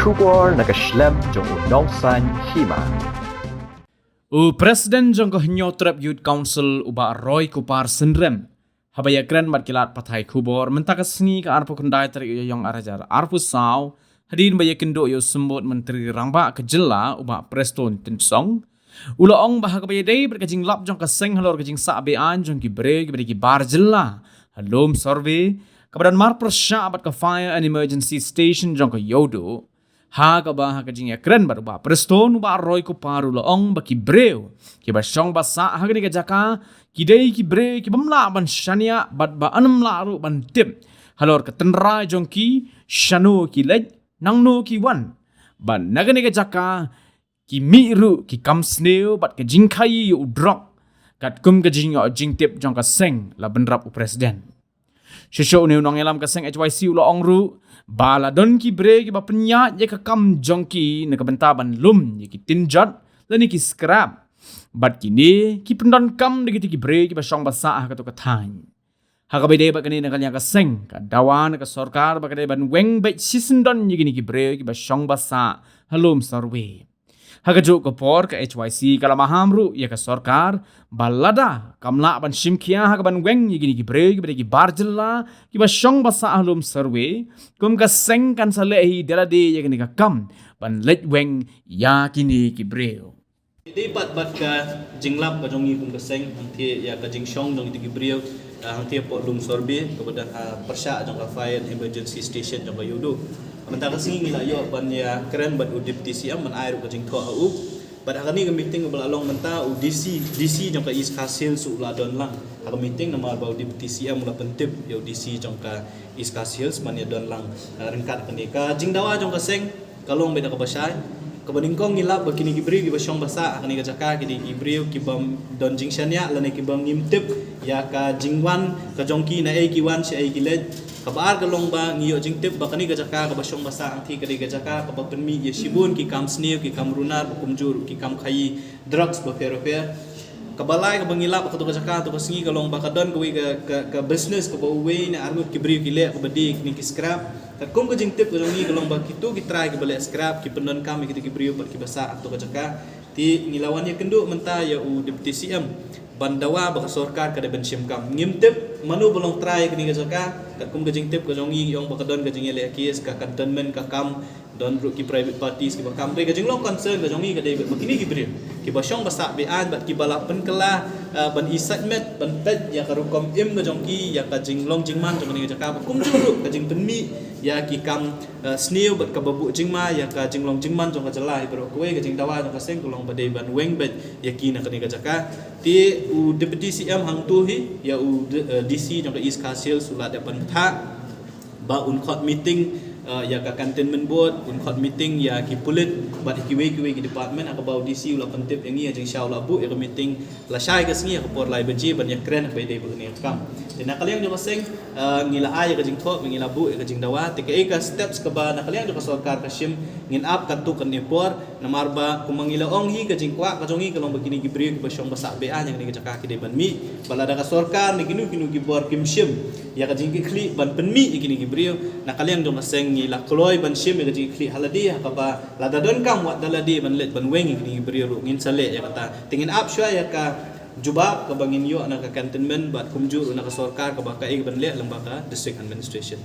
Kubor nakaslem jong unongsan hima. Presiden jong ko hinyotrap Youth Council uba Roy Kupar Sindrem. Habaya kren mat kilat patai kubor mentakas ni ka arpu kendai teri yang arajar arpu saw hadin baya kendo yo sembut menteri rangba kejela uba Preston Tinsong. Ula ong bahag baya day berkajing lap jong kaseng halor kajing sa abean jong ki bre ki bar jela. Halom survey kebadan mar persya abat ke fire and emergency station jong ke yodo. Ha kabah kajing ya keren baru ba Preston ba Roy Kupar ula ong baki breu. Ki ba syong basa ha ni kajaka kidai ki bre ki bamla ban shania bat ba anam la ru ban tip. Halor ke tenra jong ki shanu ki lej nang no ki wan. Ban nagani kajaka ki miru ki kam sneo bat kajing kai yu drop. Kat kum kajing yo jing tip jong ka seng la benrap u presiden. Shesho ni unong elam kaseng HYC ula ong ru bala don ki bre ki ba penyat ye ka kam jongki ne ka bentaban lum ye ki tinjat la ni ki scrap bat kini ki pendon kam de ki bre ki ba shong basa ka to ka than ha ka bede ba kani ne kalya ka seng ka dawan ka sarkar ba kade ban weng be season don ye ki bre ki ba shong basa halom sarwe ha ka jo ko por ka HYC kala mahamru ye ka sarkar balada kamla ban shimkia ha ka ban weng ye ki bre ki barjella ki ba shong basa halom sarwe kum ka seng kan sale hi delade ye ki ka kam ban let weng ya kini ki breo di bat ka jinglap ka jongi kum ka seng hangti ya ka jing shong dong ki breo hangti po lum sorbe kepada persya jong ka fire emergency station jong ka yudo mentang singi la yo ban ya keren bat udip TCM man air ka jing tho au bat hakani ka meeting bal along menta DC jong ka East Castle su la don lang ka meeting nama ba udip TCM la pentip yo DC jong ka East Castle man ya don lang rengkat kani ka jing dawa jong ka seng kalong beda ka basai ka baningkong ngilap bakini gibri gi basyong basa kani ka jaka ki gibri ki bam don jing shania la ne ki bam ngimtip ya ka jingwan ka jongki na ai ki wan si ai ki led kabar kalong ba ngiyo jing tip bakani ka jaka ka basyong basa anti ka ka jaka ka penmi ye shibun ki kam snew ki kam runar kumjur ki kam khai drugs ba ferofer kabalai ka bangilap ka to ka jaka to ka singi kalong ba ka don ka business ka ba uwe na argut ki bri ki le ka badi ni ki scrap kat kum ka jing tip ka jongi kalong ba kitu ki try ki bale scrap ki pendon kam ki bri pat ki basa to ka jaka ti ngilawan ye kendu menta ya u deputy CM bandawa baka sarkar kada ben shimkam ngimtip manu bolong try kini ka jaka kat kum ka jing tip ka jongi yong baka don ka jing ele kies ka cantonment ka kam don ru ki private parties ki bakam ka jing long concern ka jongi ka dei bakini ki bri ki basyong basa bean bat ki balapen kala ban isatmet ban pet ya ka rukom im ka jongki ya ka jing long jing man jong ni ka jaka kum juru ka jing penmi ya ki kam snew bat ka babu jing ma ya ka jing long jing man jong ka jala ibro kowe ka jing dawa jong ka seng kulong badai ban weng bet ya ki na ka ni ka jaka ti u deputy CM hang tu hi ya u DC jong ka East Castle sulat depan tha ba un court meeting ya ka cantonment board un court meeting ya ki pulit bat ki ki department ka bau DC ula pentip yangi jing sha ula bu ya meeting la shai ka singi ka por lai benji ban ya kren ba dei bu ni kam dan nakaliang jo kaseng ngila ay ka jing tho ngila bu ka jing dawa te ka steps ka ba nakaliang jo ka sarkar ka shim ngin up ka tu kan ni por namarba kumangila ong hi ka jing kwa ka jongi ka long begini ki bri ki ba syong basa be an yang ni ka jaka ki de ban mi balada ka sarkar ni ginu ki bor kim shim ya ka jing ki kli ban penmi ikini ki bri nakaliang jo kaseng ngila kloy ban shim ka jing kli haladi ka ba lada don kam wat daladi ban let ban weng ikini ki bri ru ngin sale ya kata tingin up shwa ya ka jubab ka bangin yo na ka cantonment bat kumjur na ka sarkar ka ba ka ban le lang ba ka district administration